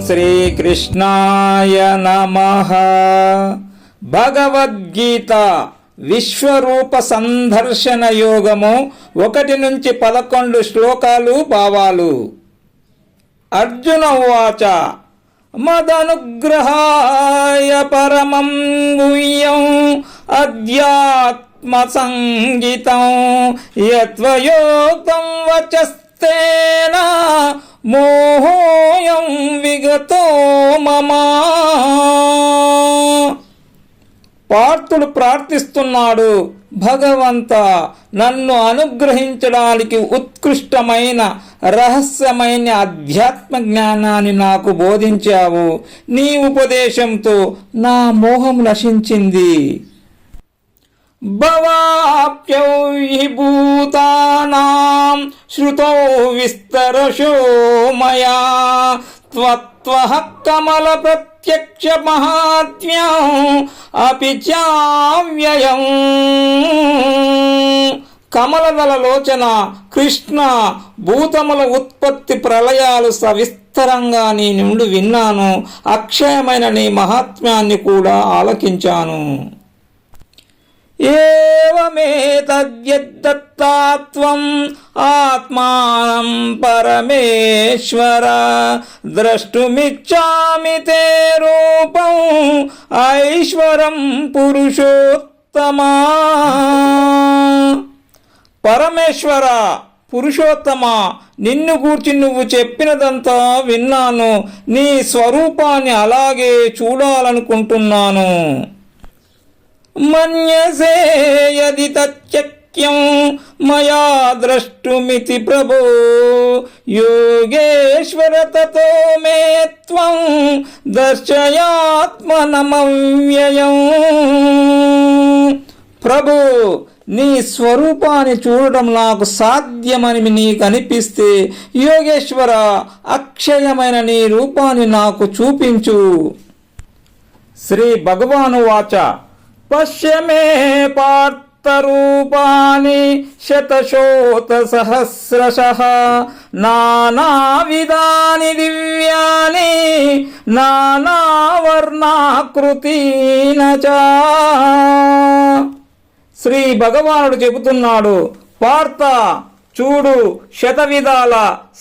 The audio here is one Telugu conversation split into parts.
శ్రీకృష్ణాయ నమః. భగవద్గీత విశ్వరూప సందర్శన యోగము 1 నుంచి 11 శ్లోకాలు భావాలు. అర్జున ఉవాచ మదనుగ్రహాయ పరమం గుహ్యం అధ్యాత్మ సంగీతం యత్వయోక్తం వచస్తేన మోహోయం విగతో మమా. పార్థుడు ప్రార్థిస్తున్నాడు, భగవంత, నన్ను అనుగ్రహించడానికి ఉత్కృష్టమైన రహస్యమైన అధ్యాత్మ జ్ఞానాన్ని నాకు బోధించావు. నీ ఉపదేశంతో నా మోహం నశించింది. భవాప్యౌ హి భూతానాం శ్రుతో విస్తరశో మయా త్వత్వః కమల ప్రత్యక్ష మహాత్మ్యం అపి చావ్యయం. కమలదళ లోచన కృష్ణ, భూతముల ఉత్పత్తి ప్రళయాలు సవిస్తరంగా నీ నుండి విన్నాను. అక్షయమైన నీ మహాత్మ్యాన్ని కూడా ఆలకించాను. ఏవమేతద్యత్తత్వం ఆత్మానం పరమేశ్వర ద్రష్టుమిచ్చామి తే రూపం ఐశ్వరం పురుషోత్తమా. పరమేశ్వర, పురుషోత్తమ, నిన్ను గూర్చి నువ్వు చెప్పినదంతా విన్నాను. నీ స్వరూపాన్ని అలాగే చూడాలనుకుంటున్నాను. మన్యసే యది తచ్చక్యం మయా ద్రష్టుమితి ప్రభో యోగేశ్వర తతో మే త్వం దర్శయాత్మనమవ్యయం. ప్రభు, నీ స్వరూపాన్ని చూడటం నాకు సాధ్యమని నీకు అనిపిస్తే యోగేశ్వర, అక్షయమైన నీ రూపాన్ని నాకు చూపించు. శ్రీ భగవాను వాచ పశ్య మే పార్థ రూపాని శతశోత సహస్రశః నానావిధాని దివ్యాని నానావర్ణాకృతీన చ. శ్రీ భగవానుడు చెబుతున్నాడు, పార్థ, చూడు, శతవిధాల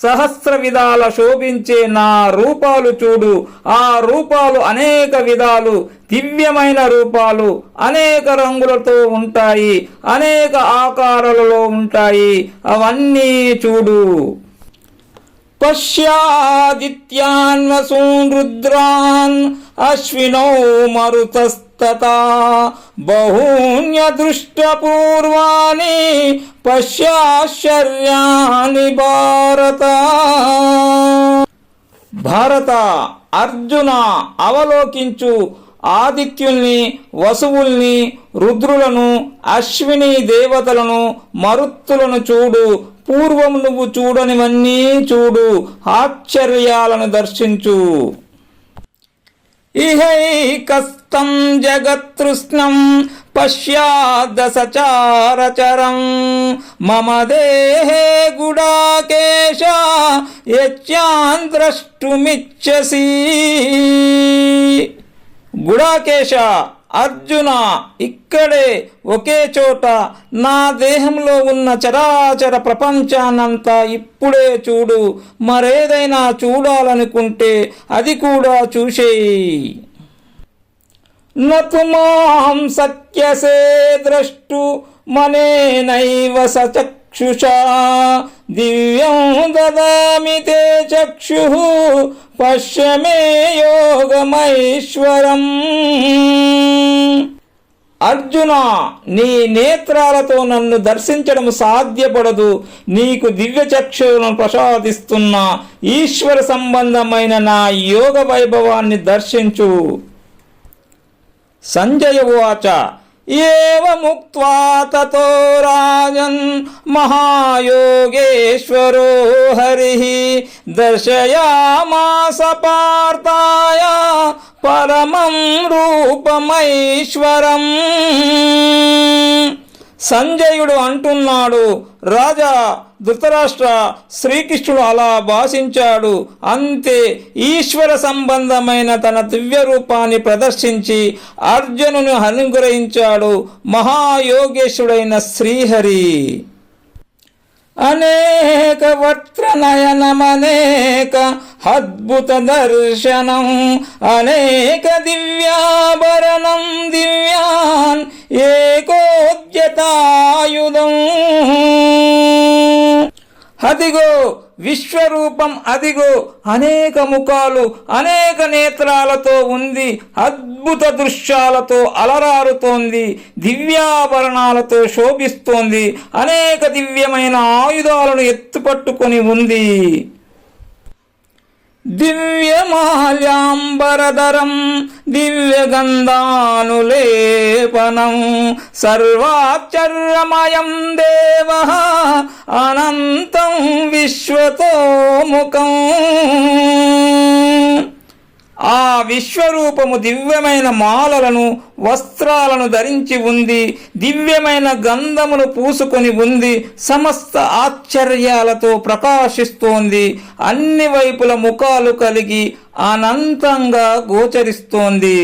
సహస్ర విధాల శోభించే నా రూపాలు చూడు. ఆ రూపాలు అనేక విధాలు, దివ్యమైన రూపాలు, అనేక రంగులతో ఉంటాయి, అనేక ఆకారాలలో ఉంటాయి. అవన్నీ చూడు. పశ్యాదిత్యాన్ వసూన్ రుద్రాన్ అశ్వినో మరుతస్తతా బహూన్యదృష్టపూర్వాణి పశ్యాశ్చర్యాణి భారత. భారత, అర్జున, అవలోకించు. ఆదిత్యుల్ని, వసువుల్ని, రుద్రులను, అశ్విని దేవతలను, మరుత్తులను చూడు. పూర్వం నువ్వు చూడనివన్నీ చూడు. ఆశ్చర్యాలను దర్శించు. ఇహైకస్తం జగత్కృష్ణం పశ్యాద్ సచరాచరం మమ దేహే గుడాకేశ యచ్చాన్ ద్రష్టుమిచ్చసి. గుడాకేశ, అర్జున, ఇక్కడే ఒకే చోట నా దేహంలో ఉన్న చరాచర ప్రపంచాన్నంతా ఇప్పుడే చూడు. మరేదైనా చూడాలనుకుంటే అది కూడా చూసేయి. నతు మాం సఖ్యసే ద్రష్టు మనేనైవ సచక్షుషా దివ్యం దదామి తే చక్షుః పశ్య మే యోగమైశ్వరం. అర్జున, నీ నేత్రాలతో నన్ను దర్శించడం సాధ్యపడదు. నీకు దివ్య చక్షులను ప్రసాదిస్తున్న ఈశ్వర సంబంధమైన నా యోగ వైభవాన్ని దర్శించు. సంజయ ఉవాచ ఏవముక్త్వా తతో రాజన్ మహాయోగేశ్వరో హరిః దర్శయామాస పార్థాయ పరమం రూపమైశ్వరం. సంజయుడు అంటున్నాడు, రాజా, ధృతరాష్ట్ర, శ్రీకృష్ణుడు అలా భాషించాడు. అంతే ఈశ్వర సంబంధమైన తన దివ్య రూపాన్ని ప్రదర్శించి అర్జునుని అనుగ్రహించాడు మహాయోగేశుడైన శ్రీహరి. అనేక వక్త్ర నయనమనేక అద్భుత దర్శనం అనేక దివ్యాభరణం దివ్యాన్ ఏకోద్యతాయుధం. అదిగో విశ్వరూపం, అదిగో అనేక ముఖాలు, అనేక నేత్రాలతో ఉంది, అద్భుత దృశ్యాలతో అలరారుతోంది, దివ్యాభరణాలతో శోభిస్తోంది, అనేక దివ్యమైన ఆయుధాలను ఎత్తుపట్టుకొని ఉంది. దివ్యమాల్యాంబరధరం దివ్యగంధానులేపనం సర్వాచర్యమయం దేవ అనంతం విశ్వతోముఖం. ఆ విశ్వరూపము దివ్యమైన మాలలను, వస్త్రాలను ధరించి ఉంది, దివ్యమైన గంధమును పూసుకొని ఉంది, సమస్త ఆశ్చర్యాలతో ప్రకాశిస్తోంది, అన్ని వైపుల ముఖాలు కలిగి అనంతంగా గోచరిస్తోంది.